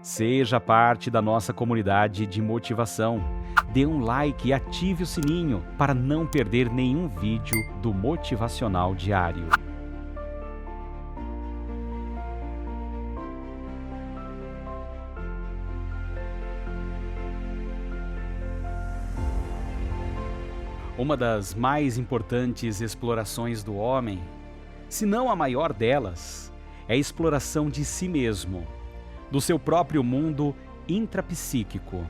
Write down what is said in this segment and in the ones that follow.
Seja parte da nossa comunidade de motivação. Dê um like e ative o sininho para não perder nenhum vídeo do Motivacional Diário. Uma das mais importantes explorações do homem, se não a maior delas, é a exploração de si mesmo, do seu próprio mundo intrapsíquico.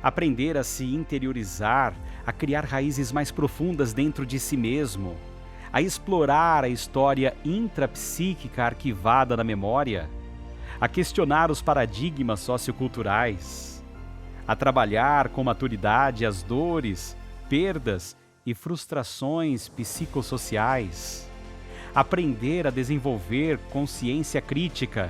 Aprender a se interiorizar, a criar raízes mais profundas dentro de si mesmo, a explorar a história intrapsíquica arquivada na memória, a questionar os paradigmas socioculturais, a trabalhar com maturidade as dores, perdas e frustrações psicossociais, aprender a desenvolver consciência crítica,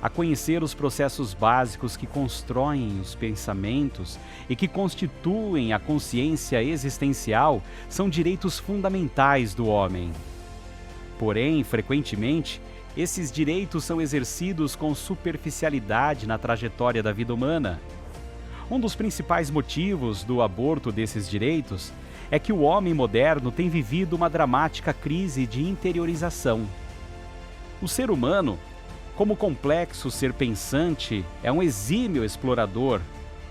a conhecer os processos básicos que constroem os pensamentos e que constituem a consciência existencial são direitos fundamentais do homem. Porém, frequentemente, esses direitos são exercidos com superficialidade na trajetória da vida humana. Um dos principais motivos do aborto desses direitos é que o homem moderno tem vivido uma dramática crise de interiorização. O ser humano, como complexo ser pensante, é um exímio explorador.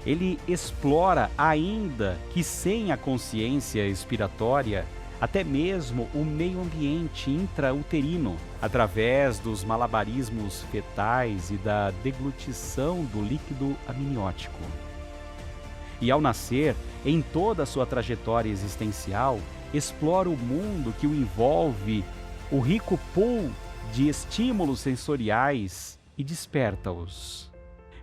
Ele explora, ainda que sem a consciência expiratória, até mesmo o meio ambiente intrauterino, através dos malabarismos fetais e da deglutição do líquido amniótico. E ao nascer, em toda a sua trajetória existencial, explora o mundo que o envolve, o rico pool de estímulos sensoriais e desperta-os.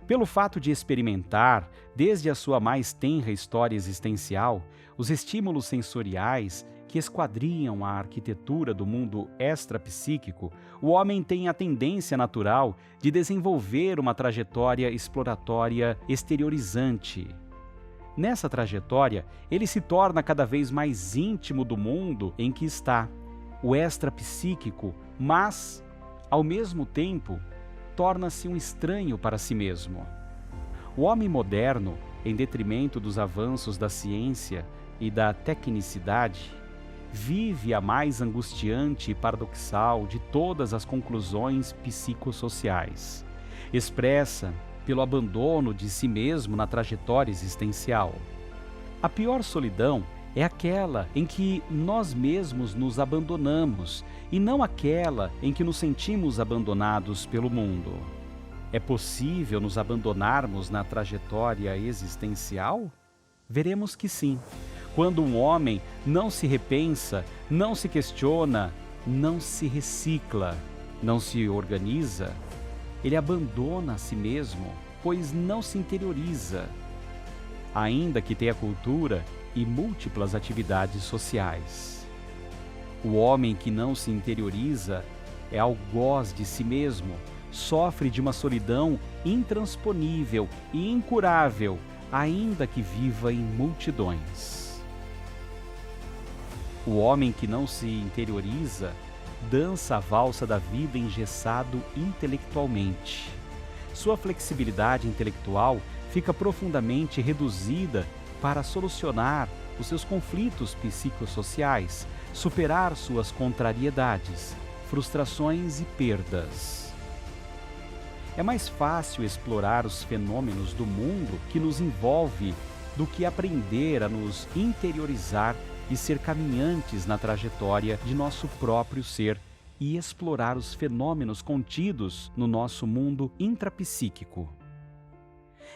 Pelo fato de experimentar, desde a sua mais tenra história existencial, os estímulos sensoriais que esquadrinham a arquitetura do mundo extrapsíquico, o homem tem a tendência natural de desenvolver uma trajetória exploratória exteriorizante. Nessa trajetória, ele se torna cada vez mais íntimo do mundo em que está, o extrapsíquico, mas, ao mesmo tempo, torna-se um estranho para si mesmo. O homem moderno, em detrimento dos avanços da ciência e da tecnicidade, vive a mais angustiante e paradoxal de todas as conclusões psicossociais, expressa pelo abandono de si mesmo na trajetória existencial. A pior solidão é aquela em que nós mesmos nos abandonamos e não aquela em que nos sentimos abandonados pelo mundo. É possível nos abandonarmos na trajetória existencial? Veremos que sim. Quando um homem não se repensa, não se questiona, não se recicla, não se organiza, ele abandona a si mesmo, pois não se interioriza, ainda que tenha cultura e múltiplas atividades sociais. O homem que não se interioriza é algoz de si mesmo, sofre de uma solidão intransponível e incurável, ainda que viva em multidões. O homem que não se interioriza dança a valsa da vida engessado intelectualmente. Sua flexibilidade intelectual fica profundamente reduzida para solucionar os seus conflitos psicossociais, superar suas contrariedades, frustrações e perdas. É mais fácil explorar os fenômenos do mundo que nos envolve do que aprender a nos interiorizar e ser caminhantes na trajetória de nosso próprio ser e explorar os fenômenos contidos no nosso mundo intrapsíquico.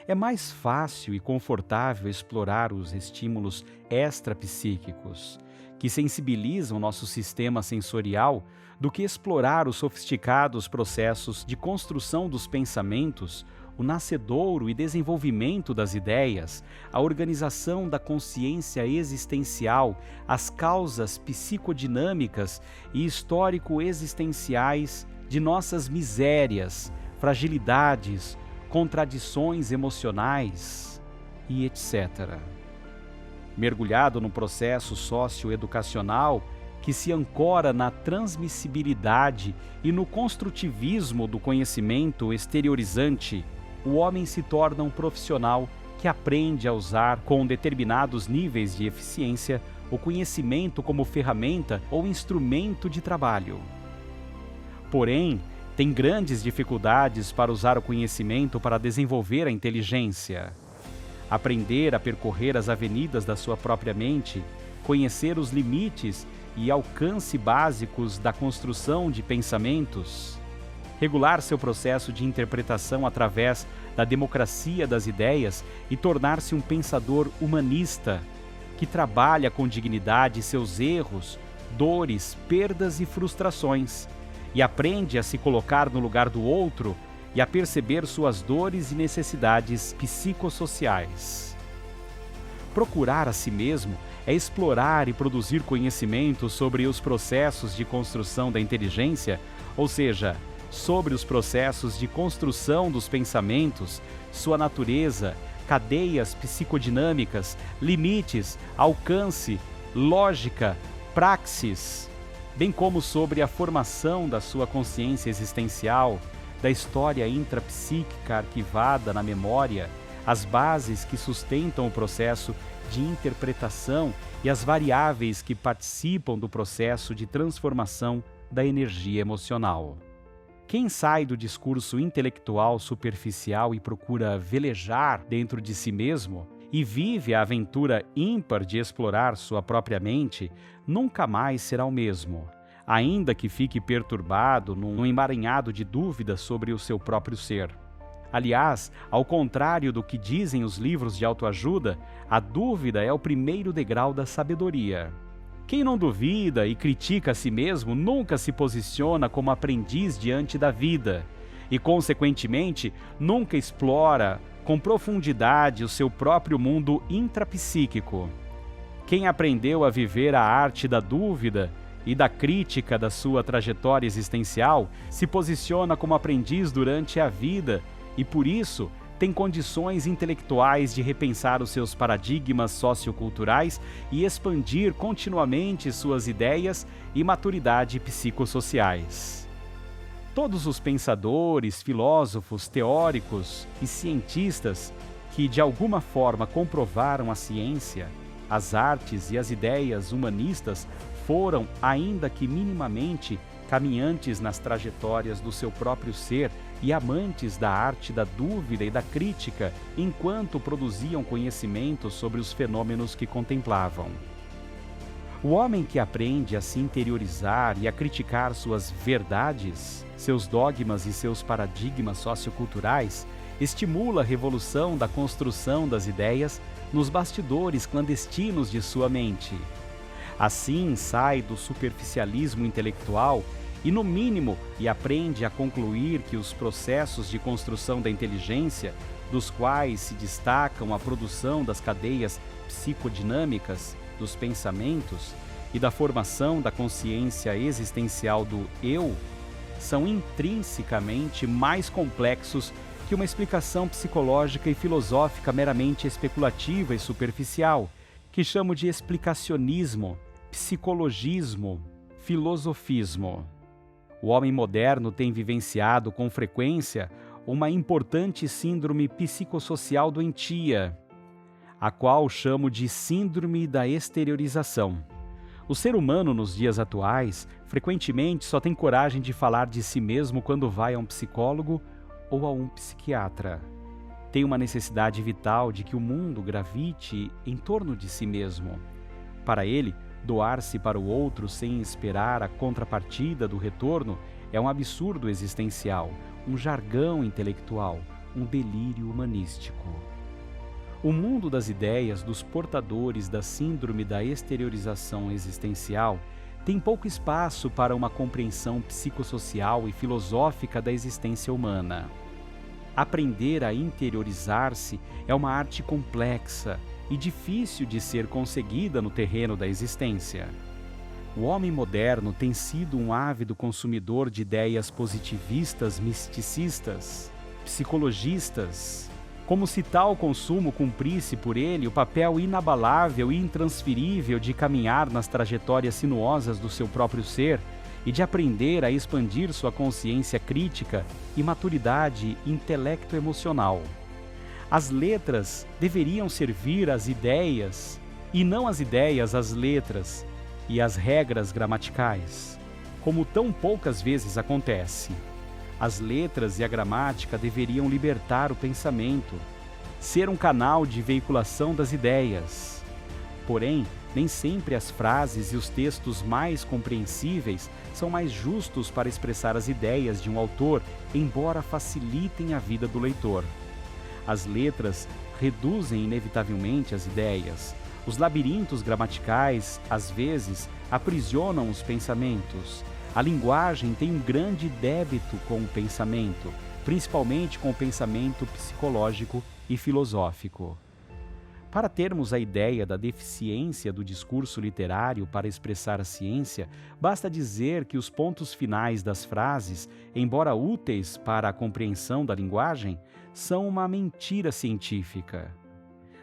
É mais fácil e confortável explorar os estímulos extrapsíquicos, que sensibilizam nosso sistema sensorial, do que explorar os sofisticados processos de construção dos pensamentos, o nascedouro e desenvolvimento das ideias, a organização da consciência existencial, as causas psicodinâmicas e histórico-existenciais de nossas misérias, fragilidades, contradições emocionais e etc. Mergulhado no processo socioeducacional que se ancora na transmissibilidade e no construtivismo do conhecimento exteriorizante, o homem se torna um profissional que aprende a usar, com determinados níveis de eficiência, o conhecimento como ferramenta ou instrumento de trabalho. Porém, tem grandes dificuldades para usar o conhecimento para desenvolver a inteligência. Aprender a percorrer as avenidas da sua própria mente, conhecer os limites e alcance básicos da construção de pensamentos, regular seu processo de interpretação através da democracia das ideias e tornar-se um pensador humanista, que trabalha com dignidade seus erros, dores, perdas e frustrações, e aprende a se colocar no lugar do outro e a perceber suas dores e necessidades psicossociais. Procurar a si mesmo é explorar e produzir conhecimento sobre os processos de construção da inteligência, ou seja, sobre os processos de construção dos pensamentos, sua natureza, cadeias psicodinâmicas, limites, alcance, lógica, praxis, bem como sobre a formação da sua consciência existencial, da história intrapsíquica arquivada na memória, as bases que sustentam o processo de interpretação e as variáveis que participam do processo de transformação da energia emocional. Quem sai do discurso intelectual superficial e procura velejar dentro de si mesmo e vive a aventura ímpar de explorar sua própria mente, nunca mais será o mesmo, ainda que fique perturbado num emaranhado de dúvidas sobre o seu próprio ser. Aliás, ao contrário do que dizem os livros de autoajuda, a dúvida é o primeiro degrau da sabedoria. Quem não duvida e critica a si mesmo nunca se posiciona como aprendiz diante da vida e, consequentemente, nunca explora com profundidade o seu próprio mundo intrapsíquico. Quem aprendeu a viver a arte da dúvida e da crítica da sua trajetória existencial se posiciona como aprendiz durante a vida e, por isso, tem condições intelectuais de repensar os seus paradigmas socioculturais e expandir continuamente suas ideias e maturidade psicossociais. Todos os pensadores, filósofos, teóricos e cientistas que de alguma forma comprovaram a ciência, as artes e as ideias humanistas foram, ainda que minimamente, caminhantes nas trajetórias do seu próprio ser e amantes da arte da dúvida e da crítica, enquanto produziam conhecimento sobre os fenômenos que contemplavam. O homem que aprende a se interiorizar e a criticar suas verdades, seus dogmas e seus paradigmas socioculturais, estimula a revolução da construção das ideias nos bastidores clandestinos de sua mente. Assim, sai do superficialismo intelectual e, no mínimo, aprende a concluir que os processos de construção da inteligência, dos quais se destacam a produção das cadeias psicodinâmicas dos pensamentos e da formação da consciência existencial do eu, são intrinsecamente mais complexos que uma explicação psicológica e filosófica meramente especulativa e superficial, que chamo de explicacionismo, psicologismo, filosofismo. O homem moderno tem vivenciado com frequência uma importante síndrome psicossocial doentia, a qual chamo de síndrome da exteriorização. O ser humano, nos dias atuais, frequentemente só tem coragem de falar de si mesmo quando vai a um psicólogo ou a um psiquiatra. Tem uma necessidade vital de que o mundo gravite em torno de si mesmo. Para ele, doar-se para o outro sem esperar a contrapartida do retorno é um absurdo existencial, um jargão intelectual, um delírio humanístico. O mundo das ideias dos portadores da síndrome da exteriorização existencial tem pouco espaço para uma compreensão psicossocial e filosófica da existência humana. Aprender a interiorizar-se é uma arte complexa e difícil de ser conseguida no terreno da existência. O homem moderno tem sido um ávido consumidor de ideias positivistas, misticistas, psicologistas, como se tal consumo cumprisse por ele o papel inabalável e intransferível de caminhar nas trajetórias sinuosas do seu próprio ser e de aprender a expandir sua consciência crítica e maturidade intelecto-emocional. As letras deveriam servir às ideias e não as ideias às letras e às regras gramaticais, como tão poucas vezes acontece. As letras e a gramática deveriam libertar o pensamento, ser um canal de veiculação das ideias. Porém, nem sempre as frases e os textos mais compreensíveis são mais justos para expressar as ideias de um autor, embora facilitem a vida do leitor. As letras reduzem inevitavelmente as ideias. Os labirintos gramaticais, às vezes, aprisionam os pensamentos. A linguagem tem um grande débito com o pensamento, principalmente com o pensamento psicológico e filosófico. Para termos a ideia da deficiência do discurso literário para expressar a ciência, basta dizer que os pontos finais das frases, embora úteis para a compreensão da linguagem, são uma mentira científica.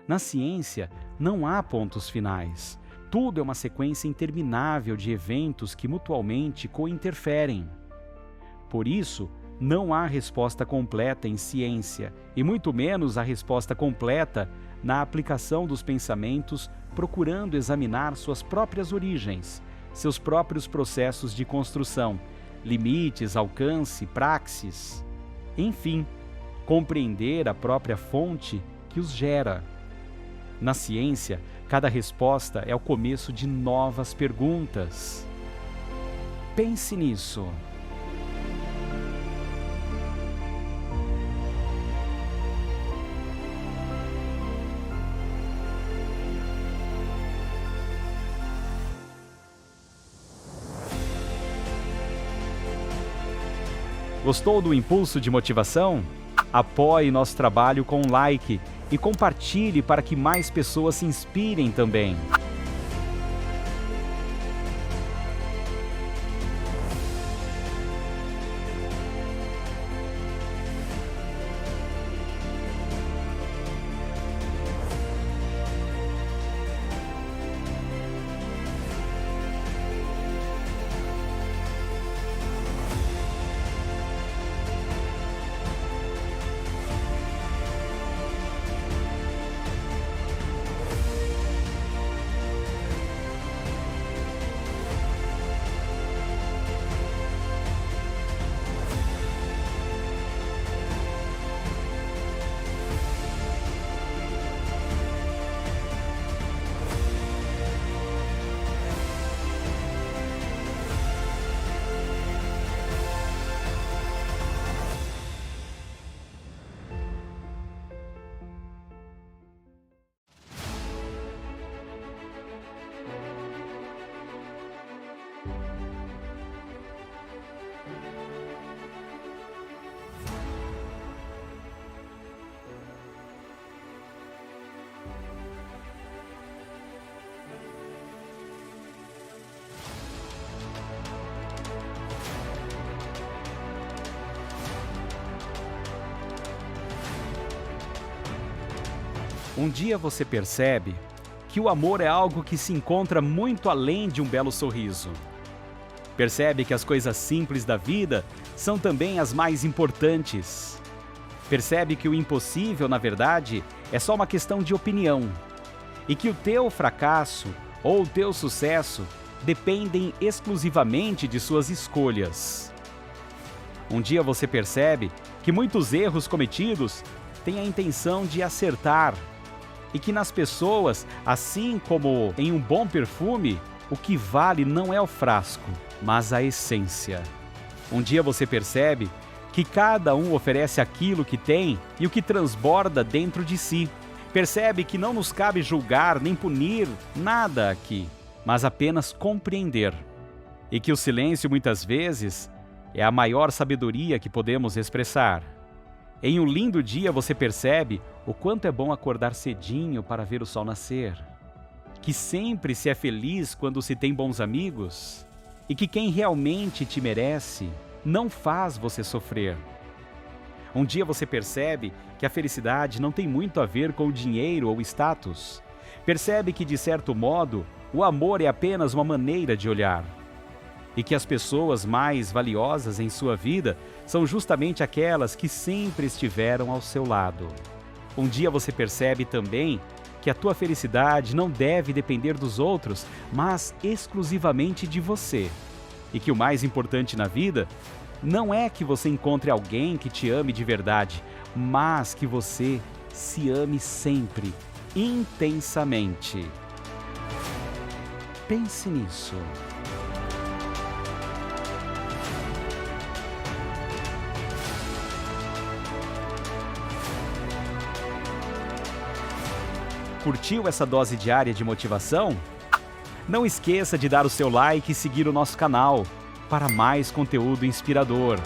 Na ciência, não há pontos finais. Tudo é uma sequência interminável de eventos que mutuamente cointerferem. Por isso, não há resposta completa em ciência, e muito menos a resposta completa na aplicação dos pensamentos, procurando examinar suas próprias origens, seus próprios processos de construção, limites, alcance, praxis. Enfim, compreender a própria fonte que os gera. Na ciência, cada resposta é o começo de novas perguntas. Pense nisso. Gostou do impulso de motivação? Apoie nosso trabalho com um like e compartilhe para que mais pessoas se inspirem também. Um dia você percebe que o amor é algo que se encontra muito além de um belo sorriso. Percebe que as coisas simples da vida são também as mais importantes. Percebe que o impossível, na verdade, é só uma questão de opinião. E que o teu fracasso ou o teu sucesso dependem exclusivamente de suas escolhas. Um dia você percebe que muitos erros cometidos têm a intenção de acertar. E que nas pessoas, assim como em um bom perfume, o que vale não é o frasco, mas a essência. Um dia você percebe que cada um oferece aquilo que tem e o que transborda dentro de si. Percebe que não nos cabe julgar nem punir nada aqui, mas apenas compreender. E que o silêncio muitas vezes é a maior sabedoria que podemos expressar. Em um lindo dia você percebe o quanto é bom acordar cedinho para ver o sol nascer. Que sempre se é feliz quando se tem bons amigos. E que quem realmente te merece não faz você sofrer. Um dia você percebe que a felicidade não tem muito a ver com o dinheiro ou status. Percebe que, de certo modo, o amor é apenas uma maneira de olhar. e que as pessoas mais valiosas em sua vida são justamente aquelas que sempre estiveram ao seu lado. Um dia você percebe também que a tua felicidade não deve depender dos outros, mas exclusivamente de você. E que o mais importante na vida não é que você encontre alguém que te ame de verdade, mas que você se ame sempre, intensamente. Pense nisso. Curtiu essa dose diária de motivação? Não esqueça de dar o seu like e seguir o nosso canal para mais conteúdo inspirador.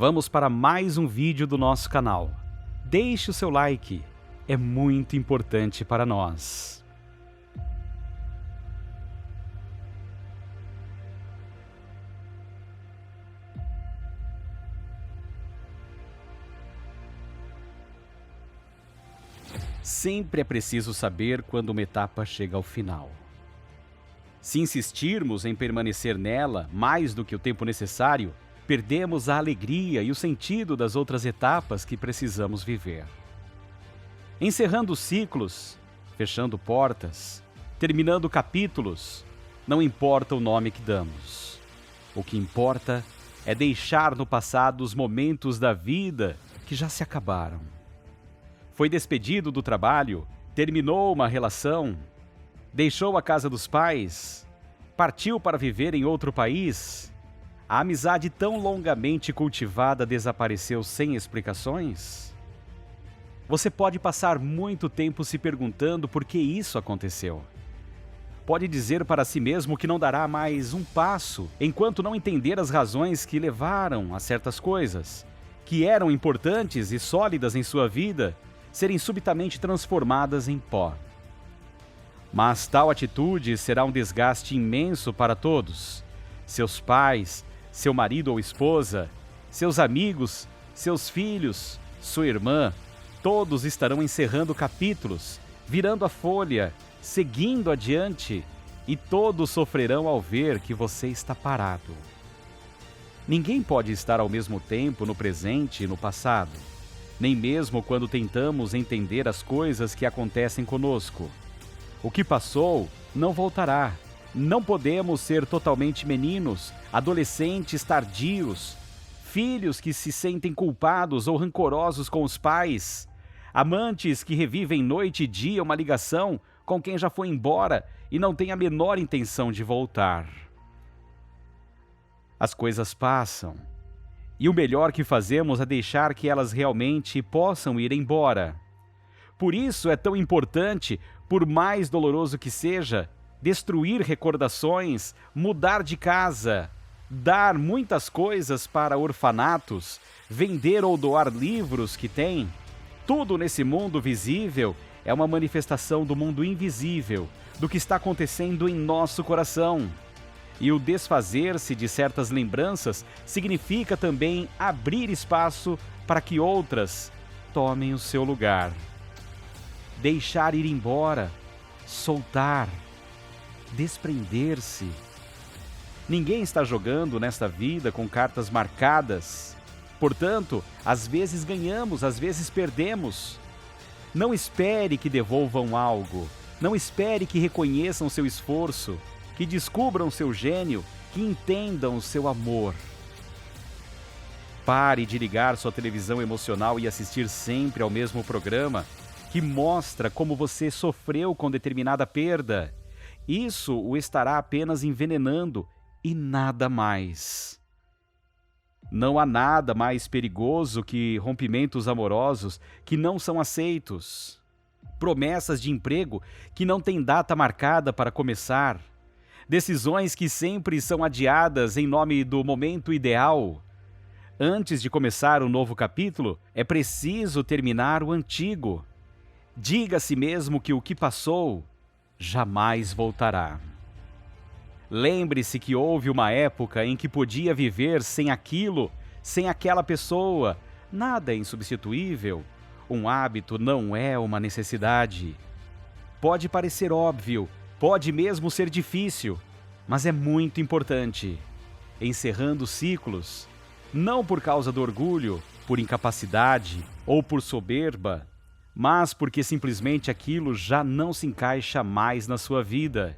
Vamos para mais um vídeo do nosso canal. Deixe o seu like, é muito importante para nós. Sempre é preciso saber quando uma etapa chega ao final. Se insistirmos em permanecer nela mais do que o tempo necessário, perdemos a alegria e o sentido das outras etapas que precisamos viver. Encerrando ciclos, fechando portas, terminando capítulos, não importa o nome que damos. O que importa é deixar no passado os momentos da vida que já se acabaram. Foi despedido do trabalho, terminou uma relação, deixou a casa dos pais, partiu para viver em outro país. A amizade tão longamente cultivada desapareceu sem explicações? Você pode passar muito tempo se perguntando por que isso aconteceu. Pode dizer para si mesmo que não dará mais um passo enquanto não entender as razões que levaram a certas coisas, que eram importantes e sólidas em sua vida, serem subitamente transformadas em pó. Mas tal atitude será um desgaste imenso para todos. Seus pais, seu marido ou esposa, seus amigos, seus filhos, sua irmã, todos estarão encerrando capítulos, virando a folha, seguindo adiante, e todos sofrerão ao ver que você está parado. Ninguém pode estar ao mesmo tempo no presente e no passado, nem mesmo quando tentamos entender as coisas que acontecem conosco. O que passou não voltará. Não podemos ser totalmente meninos, adolescentes tardios, filhos que se sentem culpados ou rancorosos com os pais, amantes que revivem noite e dia uma ligação com quem já foi embora e não tem a menor intenção de voltar. As coisas passam, e o melhor que fazemos é deixar que elas realmente possam ir embora. Por isso é tão importante, por mais doloroso que seja, destruir recordações, mudar de casa, dar muitas coisas para orfanatos, vender ou doar livros que tem. Tudo nesse mundo visível é uma manifestação do mundo invisível, do que está acontecendo em nosso coração. E o desfazer-se de certas lembranças significa também abrir espaço para que outras tomem o seu lugar. Deixar ir embora, soltar, desprender-se. Ninguém está jogando nesta vida com cartas marcadas. Portanto, às vezes ganhamos, às vezes perdemos. Não espere que devolvam algo. Não espere que reconheçam seu esforço, que descubram seu gênio, que entendam o seu amor. Pare de ligar sua televisão emocional e assistir sempre ao mesmo programa que mostra como você sofreu com determinada perda. Isso o estará apenas envenenando e nada mais. Não há nada mais perigoso que rompimentos amorosos que não são aceitos, promessas de emprego que não têm data marcada para começar, decisões que sempre são adiadas em nome do momento ideal. Antes de começar um novo capítulo, é preciso terminar o antigo. Diga a si mesmo que o que passou jamais voltará. Lembre-se que houve uma época em que podia viver sem aquilo, sem aquela pessoa. Nada é insubstituível. Um hábito não é uma necessidade. Pode parecer óbvio, pode mesmo ser difícil, mas é muito importante. Encerrando ciclos, não por causa do orgulho, por incapacidade ou por soberba, mas porque simplesmente aquilo já não se encaixa mais na sua vida.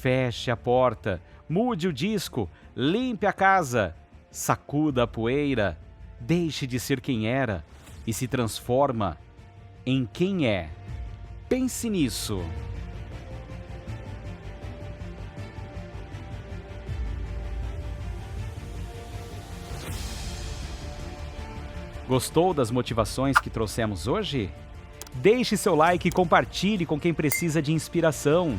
Feche a porta, mude o disco, limpe a casa, sacuda a poeira, deixe de ser quem era e se transforma em quem é. Pense nisso. Gostou das motivações que trouxemos hoje? Deixe seu like e compartilhe com quem precisa de inspiração.